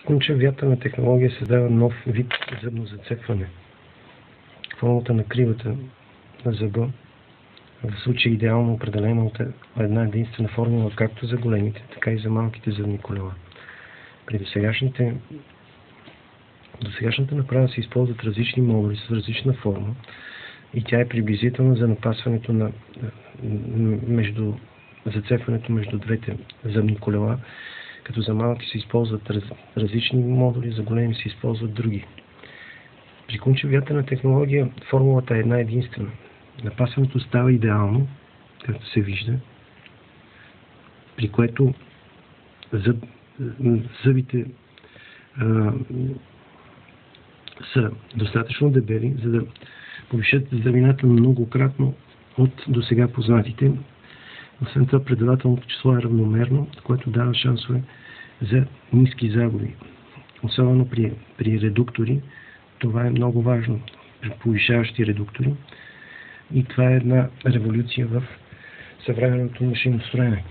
Кунчев вятърна технология създава нов вид зъбно зацепване. Формата на кривата на зъба в случай идеално определена от една единствена формула както за големите, така и за малките зъбни колела. При досегашната направа се използват различни модули с различна форма и тя е приблизителна за напасването между зацепването между двете зъбни колела, като за малки се използват различни модули, за големи се използват други. При Кунчев вятърна технология формулата е една единствена. Напасването става идеално, както се вижда, при което зъбите са достатъчно дебели, за да повишат здравината многократно от досега познатите. Освен това, предавателното число е равномерно, което дава шансове за ниски загуби. Особено при редуктори, това е много важно, при повишаващи редуктори. И това е една революция в съвременното машиностроене.